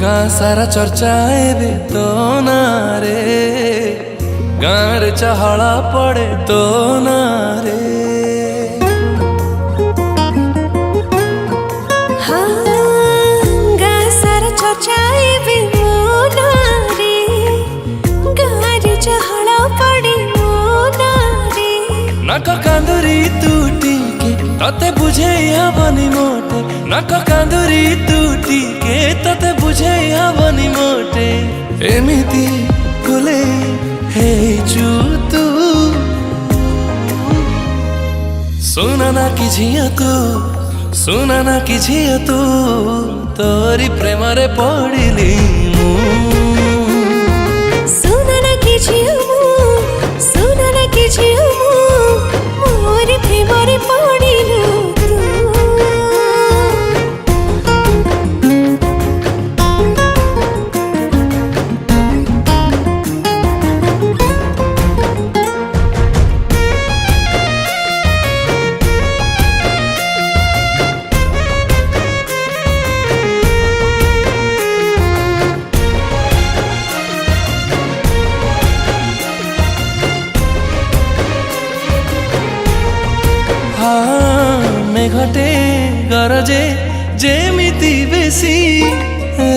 गाँ सारा चर्चा एबे तो नारे, गाँ रे चहला पड़े तो नारे। हाँ, गाँ सारा चर्चा एबे तो नारे, गाँ रे चहला पड़े तो नारे। नाक कांदुरी टूटी के तते बुझे बनी मोटे, नाक कांदुरी टूटी के तते बुझे बनी मोटे। एमिति भूले हेचु तू, सुना ना कि झिया तू, सुना ना कि झिया तू, तोरी प्रेम रे पड़िली मु। सुना ना कि झिया मु, सुना ना कि झिया मु, मोरी प्रेम रे पड़िलु तू। मेघटे गरजे जेमिति बेसी,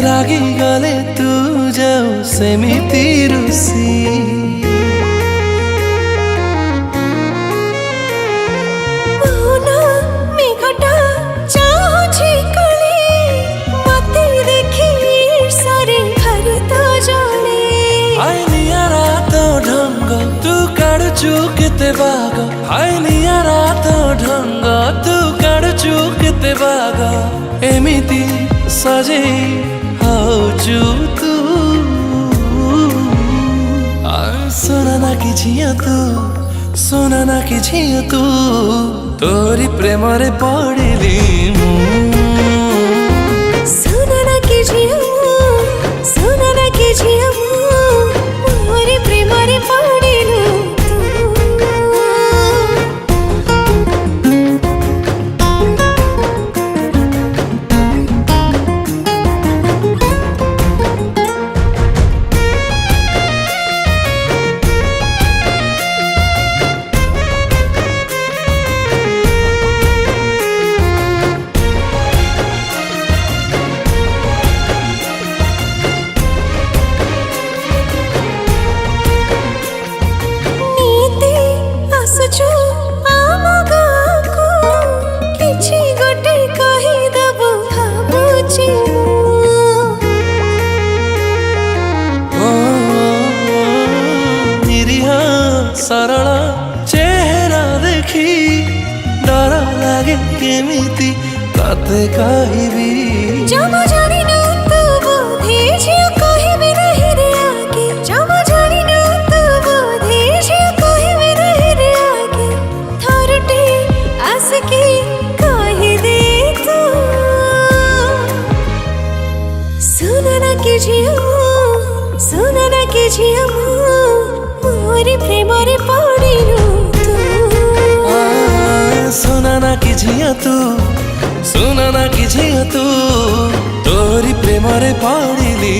रागी गले तू जाऊ सेमिति रुसी। मौना मेघटा चाहुछि कले, मते देखि ईर्ष्यारे घर तो जले। हाय नियारा तो ढंग तू काढुछु केते बाग, हाय नियारा तो ढंग तू काढुछु केते बाग। एमिति सजे हौछु तू, सुना ना कि झिया तू, सुना ना कि झिया तू, तोरी प्रेम रे पड़िली मु। सुना ना कि झिया मु, सुना ना कि झिया मु, मोरी प्रेम रे पड़िलु तू। सरल चेहरा देखी डर लागे केमिति तते कहबी। जब जानिनु तू बोधे झिया कहबी नहीं रे आगे, जब जानिनु तू बोधे झिया कहबी नहीं रे आगे। थरटे आसके कहि दे तू, सुना ना कि झिया मु, सुना ना कि झिया मु, मोरी प्रेम रे पड़िलु तू। सुना ना कि झिया तू, सुना ना कि झिया तू, तोरी प्रेम रे पड़िली।